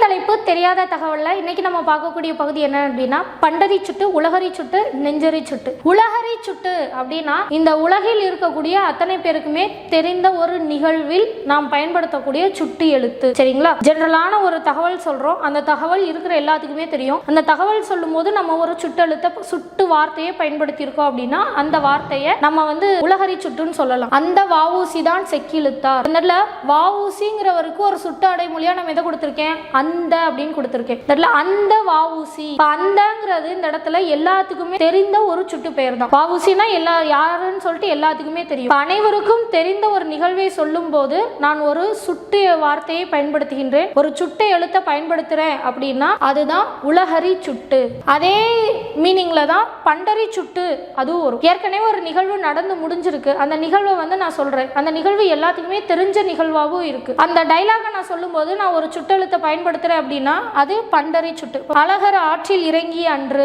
தலைப்பு தெரியாத தகவல்ல இன்னைக்கு நம்ம பார்க்கக்கூடிய பகுதி என்ன அப்படின்னா பண்டரி சுட்டு, உலகரி சுட்டு, நெஞ்சரி சுட்டு. உலகரி சுட்டு அப்படின்னா இந்த உலகில் இருக்கக்கூடிய அத்தனை பேருக்குமே தெரிந்த ஒரு நிகழ்வில் நாம் பயன்படுத்தக்கூடிய சுட்டு எழுத்து. சரிங்களா? ஜெனரலான ஒரு தகவல் சொல்றோம், அந்த தகவல் இருக்கிற எல்லாத்துக்குமே தெரியும். அந்த தகவல் சொல்லும் போது நம்ம ஒரு சுட்டெழுத்த சுட்டு வார்த்தையை பயன்படுத்தி இருக்கோம் அப்படின்னா அந்த வார்த்தையை நம்ம உலகரி சுட்டுன்னு சொல்லலாம். அந்த வஉசி தான் செக்கிழுத்தார். அதனால வஉசிங்கிறவருக்கு ஒரு சுட்டு அடைமொழியா நம்ம எதை கொடுத்திருக்கேன், அந்த அப்படின்னு கொடுத்திருக்கேன். அந்த வஉசி, அந்தங்கிறது இந்த இடத்துல எல்லாத்துக்குமே தெரிந்த ஒரு சுட்டு பெயர் தான். வஉசினா யாருன்னு சொல்லிட்டு எல்லாத்துக்குமே தெரியும். அனைவருக்கும் தெரிந்த ஒரு நிகழ்வை சொல்லும் போது நான் ஒரு சுட்டு வார்த்தையை பயன்படுத்துகின்றேன், ஒரு சுட்டை எழுத்த பயன்படுத்துறேன் அப்படின்னா அதுதான் உலகரி சுட்டு. அதே மீனிங்ல தான் பண்டரி சுட்டு அதுவும் வரும். ஏற்கனவே ஒரு நிகழ்வு நடந்து முடிஞ்சிருக்கு, அந்த நிகழ்வை நான் சொல்றேன், அந்த நிகழ்வு எல்லாத்துக்குமே தெரிஞ்ச நிகழ்வாகவும் இருக்கு. அந்த டைலாக நான் சொல்லும் போது நான் ஒரு சுட்டெழுத்தை பயன்படுத்துறேன் அப்படின்னா அது பண்டரி சுட்டு. அழகர் ஆற்றில் இறங்கி அன்று,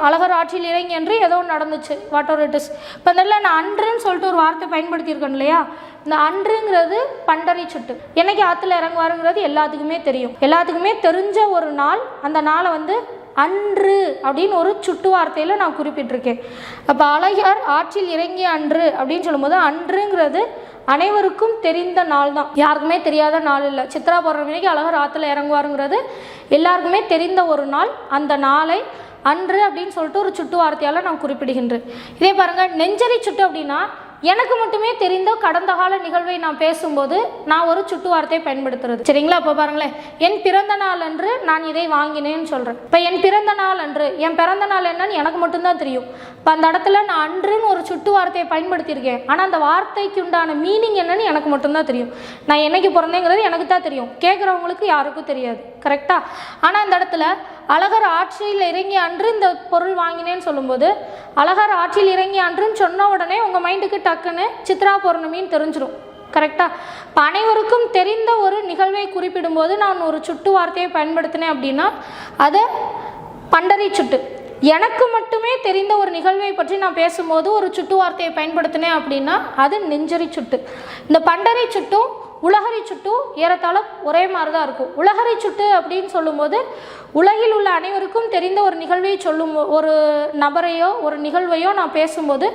அழகர் ஆற்றில் இறங்கி அன்று ஏதோ நடந்துச்சு, வாட் எவர் இட் இஸ். இப்போ நான் அன்றுன்னு சொல்லிட்டு ஒரு வார்த்தை பயன்படுத்தி இருக்கேன் இல்லையா, இந்த அன்றுங்கிறது பண்டரி சுட்டு. என்னைக்கு ஆற்றுல இறங்குவாருங்கிறது எல்லாத்துக்குமே தெரியும், எல்லாத்துக்குமே தெரிஞ்ச ஒரு நாள். அந்த நாளை அன்று அப்படின்னு ஒரு சுட்டு வார்த்தையில் நான் குறிப்பிட்டிருக்கேன். அப்போ அழகர் ஆற்றில் இறங்கிய அன்று அப்படின்னு சொல்லும்போது அன்றுங்கிறது அனைவருக்கும் தெரிந்த நாள் தான், யாருக்குமே தெரியாத நாள் இல்லை. சித்ரா பௌர்ணமிக்கு அழகர் ஆற்றுல இறங்குவாருங்கிறது எல்லாருக்குமே தெரிந்த ஒரு நாள். அந்த நாளை அன்று அப்படின்னு சொல்லிட்டு ஒரு சுட்டு வார்த்தையால் நான் குறிப்பிடுகின்றேன். இதே பாருங்கள், நெஞ்சரி சுட்டு அப்படின்னா எனக்கு மட்டுமே தெரிந்த கடந்த கால நிகழ்வை நான் பேசும்போது நான் ஒரு சுட்டு வார்த்தையை பயன்படுத்துறது. சரிங்களா? இப்போ பாருங்களேன், என் பிறந்த நாள் அன்று நான் இதை வாங்கினேன்னு சொல்கிறேன். இப்போ என் பிறந்த நாள் அன்று, என் பிறந்த நாள் என்னன்னு எனக்கு மட்டும்தான் தெரியும். இப்போ அந்த இடத்துல நான் அன்றுன்னு ஒரு சுட்டு வார்த்தையை பயன்படுத்தியிருக்கேன், ஆனால் அந்த வார்த்தைக்கு உண்டான மீனிங் என்னன்னு எனக்கு மட்டும்தான் தெரியும். நான் என்னைக்கு பிறந்தேங்கிறது எனக்கு தான் தெரியும், கேட்குறவங்களுக்கு யாருக்கும் தெரியாது. கரெக்டாக? ஆனால் அந்த இடத்துல அழகர் ஆற்றில் இறங்கி அன்று இந்த பொருள் வாங்கினேன்னு சொல்லும்போது அழகர் ஆற்றில் இறங்கி அன்றுன்னு சொன்ன உடனே உங்கள் மைண்டுக்கு டக்குன்னு சித்ரா பௌர்ணமின்னு தெரிஞ்சிடும். கரெக்டாக? இப்போ அனைவருக்கும் தெரிந்த ஒரு நிகழ்வை குறிப்பிடும்போது நான் ஒரு சுட்டு வார்த்தையை பயன்படுத்தினேன் அப்படின்னா அது பண்டரி சுட்டு. எனக்கு மட்டுமே தெரிந்த ஒரு நிகழ்வை பற்றி நான் பேசும்போது ஒரு சுட்டு வார்த்தையை பயன்படுத்தினேன் அப்படின்னா அது நெஞ்சரி சுட்டு. இந்த பண்டரி சுட்டும் உலகரி சுட்டும் ஏறத்தாழ ஒரே மாதிரி தான் இருக்கும். உலகரி சுட்டு அப்படின்னு சொல்லும்போது உலகில் உள்ள அனைவருக்கும் தெரிந்த ஒரு நிகழ்வை சொல்லும், ஒரு நபரையோ ஒரு நிகழ்வையோ நான் பேசும்போது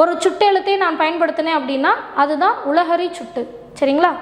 ஒரு சுட்டு எழுத்தை நான் பயன்படுத்தினேன் அப்படின்னா அதுதான் உலகரி சுட்டு. சரிங்களா?